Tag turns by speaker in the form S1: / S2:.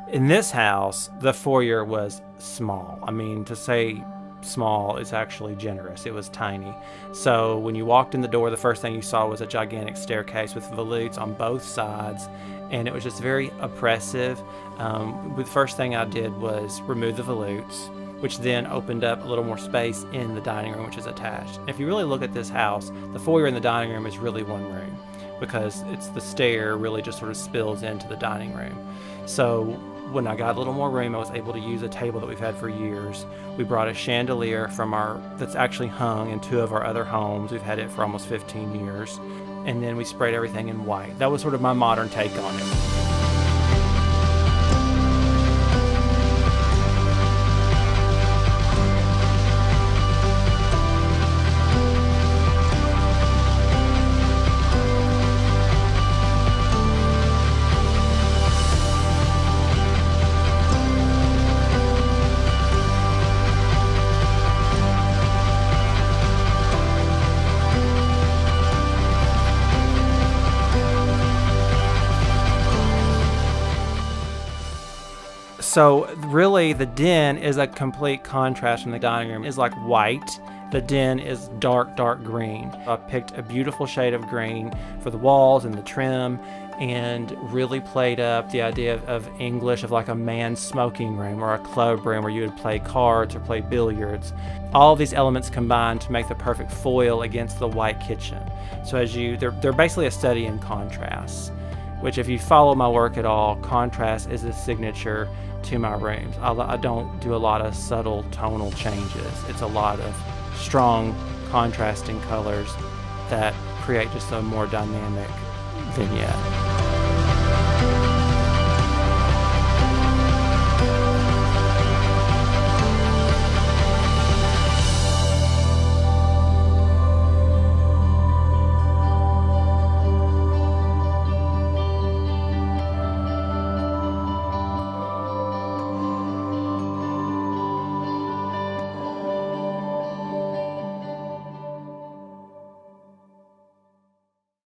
S1: In this house, the foyer was small. I mean, to say small is actually generous. It was tiny. So when you walked in the door, the first thing you saw was a gigantic staircase with volutes on both sides, and it was just very oppressive. The first thing I did was remove the volutes, which then opened up a little more space in the dining room, which is attached. If you really look at this house, the foyer and the dining room is really one room, because it's the stair really just sort of spills into the dining room. So when I got a little more room, I was able to use a table that we've had for years. We brought a chandelier that's actually hung in 2 of our other homes. We've had it for almost 15 years. And then we sprayed everything in white. That was sort of my modern take on it. So really the den is a complete contrast from the dining room. It's like white. The den is dark, dark green. I picked a beautiful shade of green for the walls and the trim, and really played up the idea of English, of like a man's smoking room or a club room where you would play cards or play billiards. All of these elements combined to make the perfect foil against the white kitchen. So they're basically a study in contrast, which if you follow my work at all, contrast is a signature to my rooms. I don't do a lot of subtle tonal changes. It's a lot of strong contrasting colors that create just a more dynamic vignette.